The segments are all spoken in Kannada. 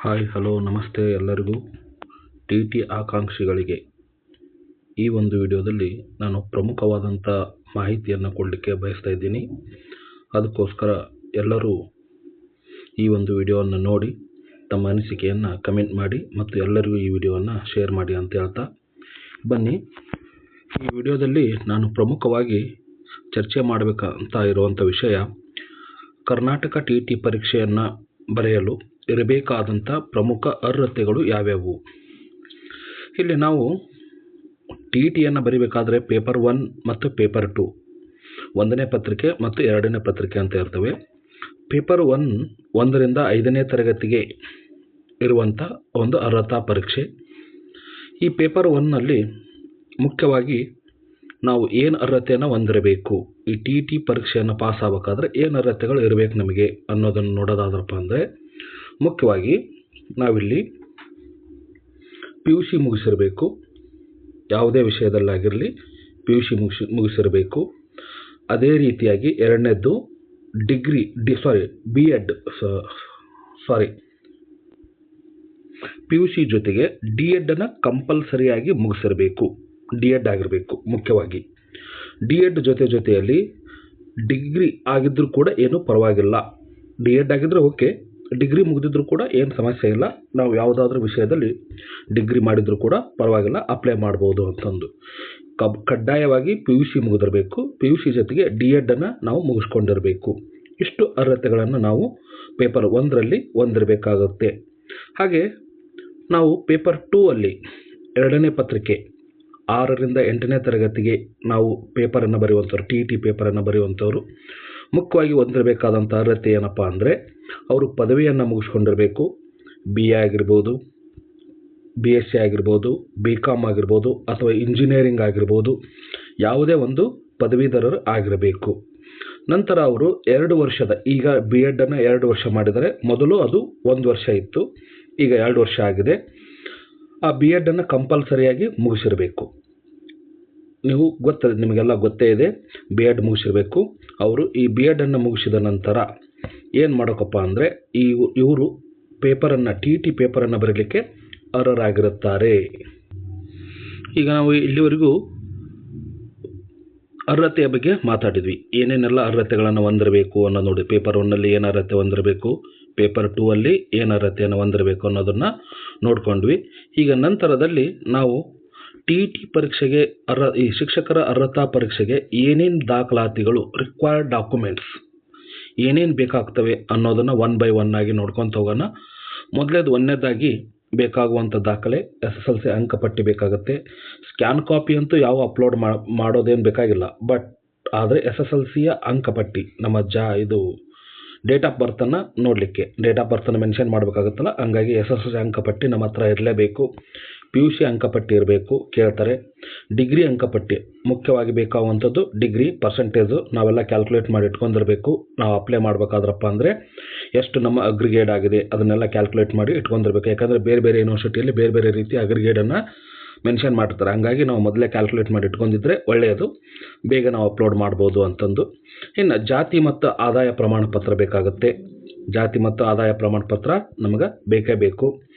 ಹಾಯ್ ಹಲೋ ನಮಸ್ತೆ ಎಲ್ಲರಿಗೂ. ಟಿ ಟಿ ಆಕಾಂಕ್ಷಿಗಳಿಗೆ ಈ ಒಂದು ವಿಡಿಯೋದಲ್ಲಿ ನಾನು ಪ್ರಮುಖವಾದಂಥ ಮಾಹಿತಿಯನ್ನು ಕೊಡಲಿಕ್ಕೆ ಬಯಸ್ತಾ ಇದ್ದೀನಿ. ಅದಕ್ಕೋಸ್ಕರ ಎಲ್ಲರೂ ಈ ಒಂದು ವಿಡಿಯೋವನ್ನು ನೋಡಿ ತಮ್ಮ ಅನಿಸಿಕೆಯನ್ನು ಕಮೆಂಟ್ ಮಾಡಿ ಮತ್ತು ಎಲ್ಲರಿಗೂ ಈ ವಿಡಿಯೋವನ್ನು ಶೇರ್ ಮಾಡಿ ಅಂತ ಹೇಳ್ತಾ ಬನ್ನಿ. ಈ ವಿಡಿಯೋದಲ್ಲಿ ನಾನು ಪ್ರಮುಖವಾಗಿ ಚರ್ಚೆ ಮಾಡಬೇಕಂತ ಇರುವಂಥ ವಿಷಯ ಕರ್ನಾಟಕ ಟಿ ಟಿ ಪರೀಕ್ಷೆಯನ್ನು ಬರೆಯಲು ಇರಬೇಕಾದಂಥ ಪ್ರಮುಖ ಅರ್ಹತೆಗಳು ಯಾವ್ಯಾವು. ಇಲ್ಲಿ ನಾವು ಟಿ ಟಿಯನ್ನು ಬರೀಬೇಕಾದ್ರೆ ಪೇಪರ್ 1 ಮತ್ತು ಪೇಪರ್ 2 1ನೇ ಪತ್ರಿಕೆ ಮತ್ತು 2ನೇ ಪತ್ರಿಕೆ ಅಂತ ಇರ್ತವೆ. ಪೇಪರ್ 1ರಿಂದ 5ನೇ ತರಗತಿಗೆ ಇರುವಂಥ ಒಂದು ಅರ್ಹತಾ ಪರೀಕ್ಷೆ. ಈ ಪೇಪರ್ 1ನಲ್ಲಿ ಮುಖ್ಯವಾಗಿ ನಾವು ಏನು ಅರ್ಹತೆಯನ್ನು ಹೊಂದಿರಬೇಕು, ಈ ಟಿ ಟಿ ಪರೀಕ್ಷೆಯನ್ನು ಪಾಸ್ ಆಗಬೇಕಾದ್ರೆ ಏನು ಅರ್ಹತೆಗಳು ಇರಬೇಕು ನಮಗೆ ಅನ್ನೋದನ್ನು ನೋಡೋದಾದ್ರಪ್ಪ ಅಂದರೆ ಮುಖ್ಯವಾಗಿ ನಾವಿಲ್ಲಿ ಪಿ ಯು ಸಿ ಮುಗಿಸಿರಬೇಕು. ಯಾವುದೇ ವಿಷಯದಲ್ಲಾಗಿರಲಿ ಪಿ ಯು ಸಿ ಮುಗಿಸಿರಬೇಕು. ಅದೇ ರೀತಿಯಾಗಿ ಎರಡನೇದ್ದು ಪಿ ಯು ಸಿ ಜೊತೆಗೆ ಡಿ ಎಡನ್ನು ಕಂಪಲ್ಸರಿಯಾಗಿ ಮುಗಿಸಿರಬೇಕು. ಡಿ ಎಡ್ ಆಗಿರಬೇಕು. ಮುಖ್ಯವಾಗಿ ಡಿ ಎಡ್ ಜೊತೆಯಲ್ಲಿ ಡಿಗ್ರಿ ಆಗಿದ್ದರೂ ಕೂಡ ಏನೂ ಪರವಾಗಿಲ್ಲ. ಡಿ ಎಡ್ ಆಗಿದ್ದರೆ ಓಕೆ, ಡಿಗ್ರಿ ಮುಗಿದಿದ್ರು ಕೂಡ ಏನು ಸಮಸ್ಯೆ ಇಲ್ಲ. ನಾವು ಯಾವುದಾದ್ರೂ ವಿಷಯದಲ್ಲಿ ಡಿಗ್ರಿ ಮಾಡಿದರೂ ಕೂಡ ಪರವಾಗಿಲ್ಲ, ಅಪ್ಲೈ ಮಾಡ್ಬೋದು ಅಂತಂದು. ಕಡ್ಡಾಯವಾಗಿ ಪಿ ಯು ಸಿ ಮುಗಿದಿರಬೇಕು. ಪಿ ಯು ಸಿ ಜೊತೆಗೆ ಡಿ ಎಡನ್ನು ನಾವು ಮುಗಿಸ್ಕೊಂಡಿರಬೇಕು. ಇಷ್ಟು ಅರ್ಹತೆಗಳನ್ನು ನಾವು ಪೇಪರ್ 1ರಲ್ಲಿ ಹೊಂದಿರಬೇಕಾಗುತ್ತೆ. ಹಾಗೆ ನಾವು ಪೇಪರ್ 2ಅಲ್ಲಿ 2ನೇ ಪತ್ರಿಕೆ 6ರಿಂದ 8ನೇ ತರಗತಿಗೆ ನಾವು ಪೇಪರನ್ನು ಬರೆಯುವಂಥವ್ರು, ಟಿ ಟಿ ಪೇಪರನ್ನು ಬರೆಯುವಂಥವ್ರು ಮುಖ್ಯವಾಗಿ ಹೊಂದಿರಬೇಕಾದಂಥ ಅರ್ಹತೆ ಏನಪ್ಪ ಅಂದರೆ ಅವರು ಪದವಿಯನ್ನು ಮುಗಿಸ್ಕೊಂಡಿರಬೇಕು. ಬಿ ಎ ಆಗಿರ್ಬೋದು, ಬಿ ಎಸ್ ಸಿ ಆಗಿರ್ಬೋದು, ಬಿ ಕಾಮ್ ಆಗಿರ್ಬೋದು ಅಥವಾ ಇಂಜಿನಿಯರಿಂಗ್ ಆಗಿರ್ಬೋದು, ಯಾವುದೇ ಒಂದು ಪದವೀಧರರು ಆಗಿರಬೇಕು. ನಂತರ ಅವರು 2 ವರ್ಷದ, ಈಗ ಬಿ ಎಡನ್ನು 2 ವರ್ಷ ಮಾಡಿದರೆ, ಮೊದಲು ಅದು 1 ವರ್ಷ ಇತ್ತು, ಈಗ 2 ವರ್ಷ ಆಗಿದೆ. ಆ ಬಿ ಎಡನ್ನು ಕಂಪಲ್ಸರಿಯಾಗಿ ಮುಗಿಸಿರಬೇಕು. ನಿಮಗೆಲ್ಲ ಗೊತ್ತೇ ಇದೆ, ಬಿ ಎಡ್ ಮುಗಿಸಿರಬೇಕು. ಅವರು ಈ ಬಿ ಎಡನ್ನು ಮುಗಿಸಿದ ನಂತರ ಏನು ಮಾಡೋಕ್ಕಪ್ಪ ಅಂದರೆ ಇವರು ಪೇಪರನ್ನು, ಟಿ ಟಿ ಪೇಪರನ್ನು ಬರೀಲಿಕ್ಕೆ ಅರ್ಹರಾಗಿರುತ್ತಾರೆ. ಈಗ ನಾವು ಇಲ್ಲಿವರೆಗೂ ಅರ್ಹತೆಯ ಬಗ್ಗೆ ಮಾತಾಡಿದ್ವಿ. ಏನೇನೆಲ್ಲ ಅರ್ಹತೆಗಳನ್ನು ಹೊಂದಿರಬೇಕು ಅನ್ನೋದು ನೋಡಿ. ಪೇಪರ್ 1ನಲ್ಲಿ ಏನು ಅರ್ಹತೆ ಹೊಂದಿರಬೇಕು, ಪೇಪರ್ 2ಅಲ್ಲಿ ಏನು ಅರ್ಹತೆಯನ್ನು ಹೊಂದಿರಬೇಕು ಅನ್ನೋದನ್ನು ನೋಡ್ಕೊಂಡ್ವಿ. ಈಗ ನಂತರದಲ್ಲಿ ನಾವು ಟಿ ಟಿ ಪರೀಕ್ಷೆಗೆ ಈ ಶಿಕ್ಷಕರ ಅರ್ಹತಾ ಪರೀಕ್ಷೆಗೆ ಏನೇನು ದಾಖಲಾತಿಗಳು, ರಿಕ್ವೈರ್ಡ್ ಡಾಕ್ಯುಮೆಂಟ್ಸ್ ಏನೇನು ಬೇಕಾಗ್ತವೆ ಅನ್ನೋದನ್ನು 1 by 1 ಆಗಿ ನೋಡ್ಕೊತ ಹೋಗೋಣ. ಒಂದನೇದಾಗಿ ಬೇಕಾಗುವಂಥ ದಾಖಲೆ SSLC ಅಂಕಪಟ್ಟಿ ಬೇಕಾಗುತ್ತೆ. ಸ್ಕ್ಯಾನ್ ಕಾಪಿ ಅಂತೂ ಯಾವ ಅಪ್ಲೋಡ್ ಮಾಡೋದೇನು ಬೇಕಾಗಿಲ್ಲ. ಆದರೆ SSLCಯ ಅಂಕಪಟ್ಟಿ, ನಮ್ಮ ಡೇಟ್ ಆಫ್ ಬರ್ತನ್ನು ನೋಡಲಿಕ್ಕೆ, ಡೇಟ್ ಆಫ್ ಬರ್ತನ್ನು ಮೆನ್ಷನ್ ಮಾಡಬೇಕಾಗುತ್ತಲ್ಲ, ಹಂಗಾಗಿ SSLC ಅಂಕಪಟ್ಟಿ ನಮ್ಮ ಹತ್ರ ಇರಲೇಬೇಕು. ಪಿ ಯು ಸಿ ಅಂಕಪಟ್ಟಿ ಇರಬೇಕು, ಕೇಳ್ತಾರೆ. ಡಿಗ್ರಿ ಅಂಕಪಟ್ಟಿ ಮುಖ್ಯವಾಗಿ ಬೇಕಾಗುವಂಥದ್ದು. ಡಿಗ್ರಿ ಪರ್ಸೆಂಟೇಜು ನಾವೆಲ್ಲ ಕ್ಯಾಲ್ಕುಲೇಟ್ ಮಾಡಿ ಇಟ್ಕೊಂಡಿರಬೇಕು. ನಾವು ಅಪ್ಲೈ ಮಾಡಬೇಕಾದ್ರಪ್ಪ ಅಂದರೆ ಎಷ್ಟು ನಮ್ಮ ಅಗ್ರಿಗೇಡ್ ಆಗಿದೆ ಅದನ್ನೆಲ್ಲ ಕ್ಯಾಲ್ಕುಲೇಟ್ ಮಾಡಿ ಇಟ್ಕೊಂಡಿರ್ಬೇಕು. ಯಾಕಂದರೆ ಬೇರೆ ಬೇರೆ ಯೂನಿವರ್ಸಿಟಿಯಲ್ಲಿ ಬೇರೆ ಬೇರೆ ರೀತಿ ಅಗ್ರಿಗೇಡನ್ನು ಮೆನ್ಷನ್ ಮಾಡಿರ್ತಾರೆ. ಹಂಗಾಗಿ ನಾವು ಮೊದಲೇ ಕ್ಯಾಲ್ಕುಲೇಟ್ ಮಾಡಿ ಇಟ್ಕೊಂಡಿದ್ರೆ ಒಳ್ಳೆಯದು, ಬೇಗ ನಾವು ಅಪ್ಲೋಡ್ ಮಾಡ್ಬೋದು ಅಂತಂದು. ಇನ್ನು ಜಾತಿ ಮತ್ತು ಆದಾಯ ಪ್ರಮಾಣ ಪತ್ರ ಬೇಕಾಗುತ್ತೆ. ಜಾತಿ ಮತ್ತು ಆದಾಯ ಪ್ರಮಾಣ ಪತ್ರ ನಮಗೆ ಬೇಕೇ ಬೇಕು.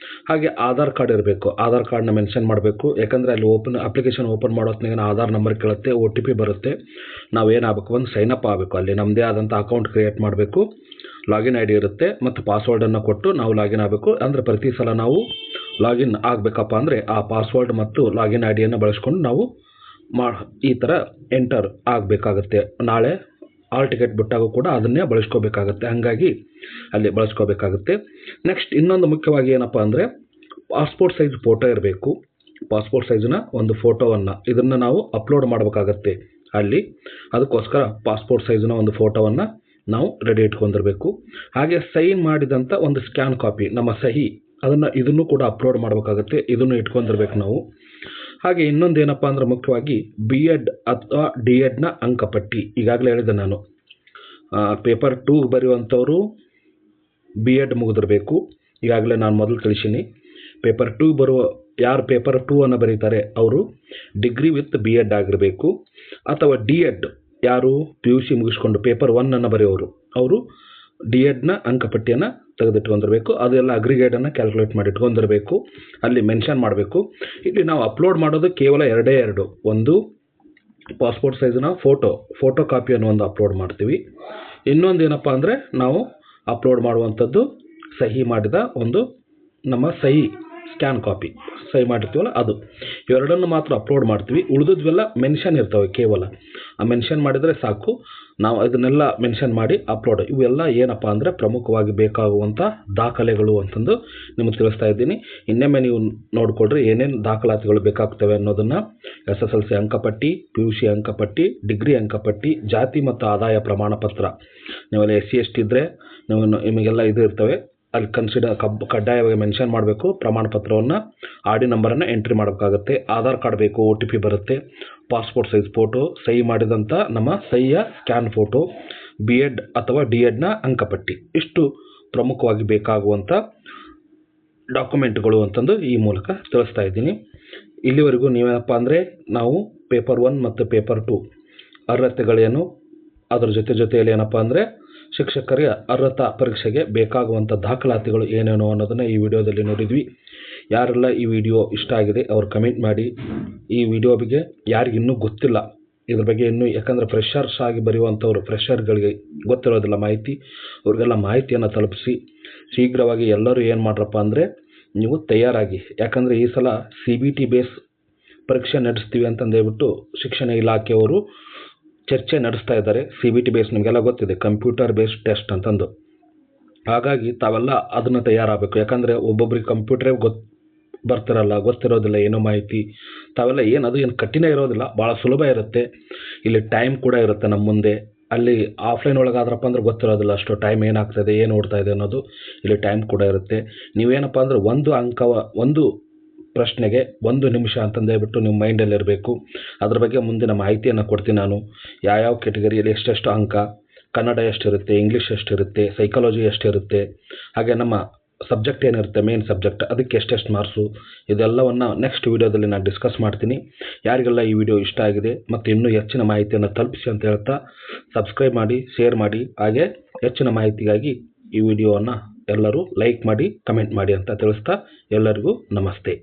ಹಾಗೆ ಆಧಾರ್ ಕಾರ್ಡ್ ಇರಬೇಕು. ಆಧಾರ್ ಕಾರ್ಡ್ನ ಮೆನ್ಷನ್ ಮಾಡಬೇಕು. ಯಾಕಂದರೆ ಅಲ್ಲಿ ಅಪ್ಲಿಕೇಶನ್ ಓಪನ್ ಮಾಡೋತ್ನಾಗ ಆಧಾರ್ ನಂಬರ್ ಕೇಳುತ್ತೆ, OTP ಬರುತ್ತೆ. ನಾವೇನಾಗಬೇಕು, ಒಂದು ಸೈನಪ್ ಆಗಬೇಕು. ಅಲ್ಲಿ ನಮ್ಮದೇ ಆದಂಥ ಅಕೌಂಟ್ ಕ್ರಿಯೇಟ್ ಮಾಡಬೇಕು. ಲಾಗಿನ್ ID ಇರುತ್ತೆ ಮತ್ತು ಪಾಸ್ವರ್ಡನ್ನು ಕೊಟ್ಟು ನಾವು ಲಾಗಿನ್ ಆಗಬೇಕು. ಅಂದರೆ ಪ್ರತಿ ಸಲ ನಾವು ಲಾಗಿನ್ ಆಗಬೇಕಪ್ಪ ಅಂದರೆ ಆ ಪಾಸ್ವರ್ಡ್ ಮತ್ತು ಲಾಗಿನ್ IDಯನ್ನು ಬಳಸ್ಕೊಂಡು ನಾವು ಈ ಥರ ಎಂಟರ್ ಆಗಬೇಕಾಗತ್ತೆ. ನಾಳೆ ಆಲ್ ಟಿಕೆಟ್ ಬಿಟ್ಟಾಗೂ ಕೂಡ ಅದನ್ನೇ ಬಳಸ್ಕೋಬೇಕಾಗತ್ತೆ. ಹಾಗಾಗಿ ಅಲ್ಲಿ ಬಳಸ್ಕೋಬೇಕಾಗುತ್ತೆ. ನೆಕ್ಸ್ಟ್ ಇನ್ನೊಂದು ಮುಖ್ಯವಾಗಿ ಏನಪ್ಪ ಅಂದರೆ ಪಾಸ್ಪೋರ್ಟ್ ಸೈಜ್ ಫೋಟೋ ಇರಬೇಕು. ಪಾಸ್ಪೋರ್ಟ್ ಸೈಜ್ನ ಒಂದು ಫೋಟೋವನ್ನು ಇದನ್ನು ನಾವು ಅಪ್ಲೋಡ್ ಮಾಡಬೇಕಾಗತ್ತೆ ಅಲ್ಲಿ. ಅದಕ್ಕೋಸ್ಕರ ಪಾಸ್ಪೋರ್ಟ್ ಸೈಜ್ನ ಒಂದು ಫೋಟೋವನ್ನು ನಾವು ರೆಡಿ ಇಟ್ಕೊಂಡಿರಬೇಕು. ಹಾಗೆ ಸೈನ್ ಮಾಡಿದಂಥ ಒಂದು ಸ್ಕ್ಯಾನ್ ಕಾಪಿ, ನಮ್ಮ ಸಹಿ, ಇದನ್ನು ಕೂಡ ಅಪ್ಲೋಡ್ ಮಾಡಬೇಕಾಗುತ್ತೆ. ಇದನ್ನು ಇಟ್ಕೊಂಡಿರ್ಬೇಕು ನಾವು. ಹಾಗೆ ಇನ್ನೊಂದು ಏನಪ್ಪ ಅಂದ್ರೆ ಮುಖ್ಯವಾಗಿ ಬಿ ಎಡ್ ಅಥವಾ ಡಿ ಎಡ್ನ ಅಂಕಪಟ್ಟಿ. ಈಗಾಗಲೇ ಹೇಳಿದೆ ನಾನು, ಪೇಪರ್ 2 ಬರೆಯುವಂಥವರು ಬಿ ಎಡ್ ಮುಗಿದಿರಬೇಕು. ಈಗಾಗಲೇ ನಾನು ಮೊದಲು ತಿಳಿಸೀನಿ. ಪೇಪರ್ 2 ಯಾರು ಪೇಪರ್ 2ಅನ್ನು ಬರೀತಾರೆ ಅವರು ಡಿಗ್ರಿ ವಿತ್ ಬಿ ಎಡ್ ಆಗಿರಬೇಕು. ಅಥವಾ ಡಿ ಎಡ್ ಯಾರು ಪಿ ಯು ಸಿ ಮುಗಿಸ್ಕೊಂಡು ಪೇಪರ್ 1ಅನ್ನು ಬರೆಯೋರು ಅವರು ಡಿ.ಎಡ್ನ ಅಂಕಪಟ್ಟಿಯನ್ನು ತೆಗೆದಿಟ್ಕೊಂಡಿರಬೇಕು. ಅದೆಲ್ಲ ಅಗ್ರಿಗೇಟನ್ನು ಕ್ಯಾಲ್ಕುಲೇಟ್ ಮಾಡಿ ಇಟ್ಕೊಂಡಿರಬೇಕು. ಅಲ್ಲಿ ಮೆನ್ಷನ್ ಮಾಡಬೇಕು. ಇಲ್ಲಿ ನಾವು ಅಪ್ಲೋಡ್ ಮಾಡೋದು ಕೇವಲ ಎರಡೇ ಎರಡು. ಒಂದು ಪಾಸ್ಪೋರ್ಟ್ ಸೈಜ್ನ ಫೋಟೋ ಕಾಪಿಯನ್ನು ಒಂದು ಅಪ್ಲೋಡ್ ಮಾಡ್ತೀವಿ. ಇನ್ನೊಂದು ಏನಪ್ಪ ಅಂದರೆ ನಾವು ಅಪ್ಲೋಡ್ ಮಾಡುವಂಥದ್ದು ಸಹಿ ಮಾಡಿದ ಒಂದು ನಮ್ಮ ಸ್ಕ್ಯಾನ್ ಕಾಪಿ ಸಹಿ ಮಾಡಿರ್ತೀವಲ್ಲ ಅದು. ಇವೆರಡನ್ನು ಮಾತ್ರ ಅಪ್ಲೋಡ್ ಮಾಡ್ತೀವಿ. ಉಳಿದದ್ವೆಲ್ಲ ಮೆನ್ಷನ್ ಇರ್ತವೆ. ಕೇವಲ ಆ ಮೆನ್ಷನ್ ಮಾಡಿದರೆ ಸಾಕು. ನಾವು ಅದನ್ನೆಲ್ಲ ಮೆನ್ಷನ್ ಮಾಡಿ ಅಪ್ಲೋಡ್. ಇವೆಲ್ಲ ಏನಪ್ಪ ಅಂದರೆ ಪ್ರಮುಖವಾಗಿ ಬೇಕಾಗುವಂಥ ದಾಖಲೆಗಳು ಅಂತಂದು ನಿಮಗೆ ತಿಳಿಸ್ತಾ ಇದ್ದೀನಿ. ಇನ್ನೊಮ್ಮೆ ನೀವು ನೋಡಿಕೊಡ್ರಿ ಏನೇನು ದಾಖಲಾತಿಗಳು ಬೇಕಾಗ್ತವೆ ಅನ್ನೋದನ್ನು. SSLC ಅಂಕಪಟ್ಟಿ, PUC ಅಂಕಪಟ್ಟಿ, ಡಿಗ್ರಿ ಅಂಕಪಟ್ಟಿ, ಜಾತಿ ಮತ್ತು ಆದಾಯ ಪ್ರಮಾಣ ಪತ್ರ. ನೀವೆಲ್ಲ SC ST ಇದ್ದರೆ ನಿಮಗೆಲ್ಲ ಇದು ಇರ್ತವೆ. ಅಲ್ಲಿ ಕಡ್ಡಾಯವಾಗಿ ಮೆನ್ಷನ್ ಮಾಡಬೇಕು. ಪ್ರಮಾಣ ಪತ್ರವನ್ನು RD ನಂಬರನ್ನು ಎಂಟ್ರಿ ಮಾಡಬೇಕಾಗುತ್ತೆ. ಆಧಾರ್ ಕಾರ್ಡ್ ಬೇಕು, OTP ಬರುತ್ತೆ. ಪಾಸ್ಪೋರ್ಟ್ ಸೈಜ್ ಫೋಟೋ, ಸಹಿ ಮಾಡಿದಂಥ ನಮ್ಮ ಸಹಿಯ ಸ್ಕ್ಯಾನ್ ಫೋಟೋ, B.Ed ಅಥವಾ D.Edನ ಅಂಕಪಟ್ಟಿ. ಇಷ್ಟು ಪ್ರಮುಖವಾಗಿ ಬೇಕಾಗುವಂಥ ಡಾಕ್ಯುಮೆಂಟ್ಗಳು ಅಂತಂದು ಈ ಮೂಲಕ ತಿಳಿಸ್ತಾ ಇದ್ದೀನಿ. ಇಲ್ಲಿವರೆಗೂ ನೀವೇನಪ್ಪ ಅಂದರೆ ನಾವು ಪೇಪರ್ 1 ಮತ್ತು ಪೇಪರ್ 2 ಅರ್ಹತೆಗಳೇನು, ಅದರ ಜೊತೆಯಲ್ಲಿ ಏನಪ್ಪ ಅಂದರೆ ಶಿಕ್ಷಕರಿಗೆ ಅರ್ಹತಾ ಪರೀಕ್ಷೆಗೆ ಬೇಕಾಗುವಂಥ ದಾಖಲಾತಿಗಳು ಏನೇನು ಅನ್ನೋದನ್ನು ಈ ವಿಡಿಯೋದಲ್ಲಿ ನೋಡಿದ್ವಿ. ಯಾರೆಲ್ಲ ಈ ವಿಡಿಯೋ ಇಷ್ಟ ಆಗಿದೆ ಅವರು ಕಮೆಂಟ್ ಮಾಡಿ. ಈ ವಿಡಿಯೋ ಬಗ್ಗೆ ಯಾರಿಗೆ ಇನ್ನೂ ಗೊತ್ತಿಲ್ಲ ಇದ್ರ ಬಗ್ಗೆ ಯಾಕಂದರೆ ಫ್ರೆಷರ್ಸ್ ಆಗಿ ಬರೆಯುವಂಥವ್ರು, ಫ್ರೆಷರ್ಗಳಿಗೆ ಗೊತ್ತಿರೋದಿಲ್ಲ ಮಾಹಿತಿ, ಅವ್ರಿಗೆಲ್ಲ ಮಾಹಿತಿಯನ್ನು ತಲುಪಿಸಿ ಶೀಘ್ರವಾಗಿ ಎಲ್ಲರೂ ಏನು ಮಾಡ್ರಪ್ಪ ಅಂದರೆ ನೀವು ತಯಾರಾಗಿ. ಯಾಕಂದರೆ ಈ ಸಲ CBT ಬೇಸ್ ಪರೀಕ್ಷೆ ನಡೆಸ್ತೀವಿ ಅಂತಂದೇಳ್ಬಿಟ್ಟು ಶಿಕ್ಷಣ ಇಲಾಖೆಯವರು ಚರ್ಚೆ ನಡೆಸ್ತಾ ಇದ್ದಾರೆ. CBT ಬೇಸ್ ನಿಮಗೆಲ್ಲ ಗೊತ್ತಿದೆ, ಕಂಪ್ಯೂಟರ್ ಬೇಸ್ಡ್ ಟೆಸ್ಟ್ ಅಂತಂದು. ಹಾಗಾಗಿ ತಾವೆಲ್ಲ ಅದನ್ನು ತಯಾರಾಗಬೇಕು. ಯಾಕಂದರೆ ಒಬ್ಬೊಬ್ರಿಗೆ ಕಂಪ್ಯೂಟ್ರೇ ಗೊತ್ತಿರೋದಿಲ್ಲ ಏನೋ ಮಾಹಿತಿ. ತಾವೆಲ್ಲ ಏನು ಕಠಿಣ ಇರೋದಿಲ್ಲ, ಭಾಳ ಸುಲಭ ಇರುತ್ತೆ. ಇಲ್ಲಿ ಟೈಮ್ ಕೂಡ ಇರುತ್ತೆ ನಮ್ಮ ಮುಂದೆ. ಅಲ್ಲಿ ಆಫ್ಲೈನ್ ಒಳಗಾದ್ರಪ್ಪ ಅಂದ್ರೆ ಗೊತ್ತಿರೋದಿಲ್ಲ ಅಷ್ಟು ಟೈಮ್ ಏನಾಗ್ತದೆ, ಏನು ಓಡ್ತಾ ಇದೆ ಅನ್ನೋದು. ಇಲ್ಲಿ ಟೈಮ್ ಕೂಡ ಇರುತ್ತೆ. ನೀವೇನಪ್ಪ ಅಂದರೆ ಒಂದು ಪ್ರಶ್ನೆಗೆ 1 ನಿಮಿಷ ಅಂತಂದೇಳ್ಬಿಟ್ಟು ನಿಮ್ಮ ಮೈಂಡಲ್ಲಿ ಇರಬೇಕು. ಅದ್ರ ಬಗ್ಗೆ ಮುಂದಿನ ಮಾಹಿತಿಯನ್ನು ಕೊಡ್ತೀನಿ ನಾನು. ಯಾವ ಕೆಟಗರಿಯಲ್ಲಿ ಎಷ್ಟೆಷ್ಟು ಅಂಕ, ಕನ್ನಡ ಎಷ್ಟಿರುತ್ತೆ, ಇಂಗ್ಲೀಷ್ ಎಷ್ಟಿರುತ್ತೆ, ಸೈಕಾಲಜಿ ಎಷ್ಟಿರುತ್ತೆ, ಹಾಗೆ ನಮ್ಮ ಸಬ್ಜೆಕ್ಟ್ ಏನಿರುತ್ತೆ ಮೇನ್ ಸಬ್ಜೆಕ್ಟ್ ಅದಕ್ಕೆ ಎಷ್ಟೆಷ್ಟು ಮಾರ್ಕ್ಸು, ಇದೆಲ್ಲವನ್ನು ನೆಕ್ಸ್ಟ್ ವೀಡಿಯೋದಲ್ಲಿ ನಾನು ಡಿಸ್ಕಸ್ ಮಾಡ್ತೀನಿ. ಯಾರಿಗೆಲ್ಲ ಈ ವಿಡಿಯೋ ಇಷ್ಟ ಆಗಿದೆ ಮತ್ತು ಇನ್ನೂ ಹೆಚ್ಚಿನ ಮಾಹಿತಿಯನ್ನು ತಲುಪಿಸಿ ಅಂತ ಹೇಳ್ತಾ ಸಬ್ಸ್ಕ್ರೈಬ್ ಮಾಡಿ, ಶೇರ್ ಮಾಡಿ. ಹಾಗೆ ಹೆಚ್ಚಿನ ಮಾಹಿತಿಗಾಗಿ ಈ ವಿಡಿಯೋವನ್ನು ಎಲ್ಲರೂ ಲೈಕ್ ಮಾಡಿ, ಕಮೆಂಟ್ ಮಾಡಿ ಅಂತ ತಿಳಿಸ್ತಾ ಎಲ್ಲರಿಗೂ ನಮಸ್ತೆ.